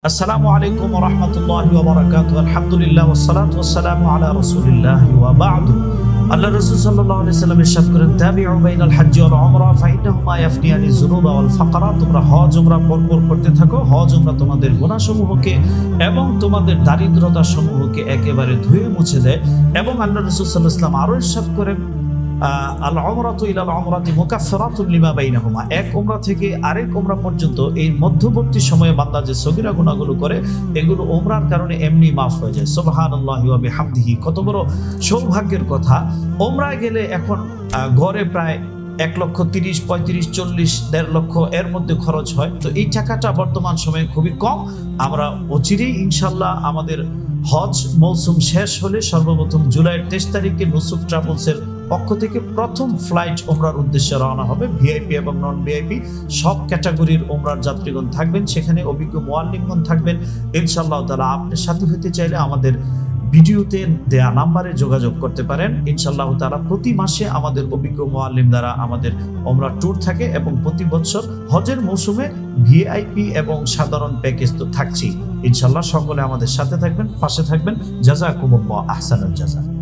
আসসালামু আলাইকুম ওয়া রাহমাতুল্লাহি ওয়া বারাকাতুহু আলহামদুলিল্লাহ ওয়াস সালাতু ওয়াস সালামু আলা রাসূলিল্লাহ ওয়া বা'দু আল্লাহর রাসূল সাল্লাল্লাহু আলাইহি সাল্লাম ইরশাদ করেন তাবিউ বাইনাল হজ্জ ওয়াল উমরা ফাইন্নাহুমা ইয়াফনিয়ানি যুনুবা ওয়াল ফাকরা তোমরা হজ উমরা পরপর করতে থাকো হজ উমরা তোমাদের গুনাহসমূহকে এবং তোমাদের দারিদ্রতা সমূহকে একেবারে ধুয়ে মুছে দেয় এবং আল্লাহর রাসূল সাল্লাল্লাহু আলাইহি সাল্লাম আরো ইরশাদ করেন আল উমরাতু ইলাল উমরাতি মুকাফফিরাতুন লিমা বাইনাহুমা এক উমরা থেকে আরেক উমরা পর্যন্ত এই মধ্যবর্তী সময়ে বান্দা যে সগীরা গুনাহগুলো করে এগুলো উমরার কারণে এমনি মাফ হয়ে যায় সুবহানাল্লাহি ওয়া বিহামদিহি কত বড় সৌভাগ্যের কথা উমরায় গেলে এখন গড়ে প্রায় 1,30,000, 35,000, 40,000, 1.5 লক্ষ এর মধ্যে খরচ হয় তো এই টাকাটা বর্তমান সময়ে খুবই কম আমরা অচিরেই ইনশাআল্লাহ আমাদের হজ মৌসুম শেষ হলে সর্বপ্রথম জুলাইয়ের 23 তারিখে নুসুক ট্রাভেলসের পক্ষ থেকে প্রথম ফ্লাইট ওমরার উদ্দেশ্যে রওনা হবে ভিআইপি এবং নন ভিআইপি সব ক্যাটাগরির ওমরার যাত্রীগণ থাকবেন সেখানে অভিজ্ঞ মুআল্লিমগণ থাকবেন ইনশাআল্লাহ তাআলা আপনি সাথী হতে চাইলে আমাদের ভিডিওতে দেয়া নম্বরে যোগাযোগ করতে পারেন ইনশাআল্লাহ তাআলা প্রতি মাসে আমাদের অভিজ্ঞ মুআল্লিম দ্বারা আমাদের ওমরা ট্যুর থাকে এবং প্রতি বছর হজের মৌসুমে ভিআইপি এবং সাধারণ প্যাকেজ তো থাকছেই ইনশাআল্লাহ সকলে আমাদের সাথে থাকবেন পাশে থাকবেন জাযাকুমুল্লাহ আহসানুল জাযা।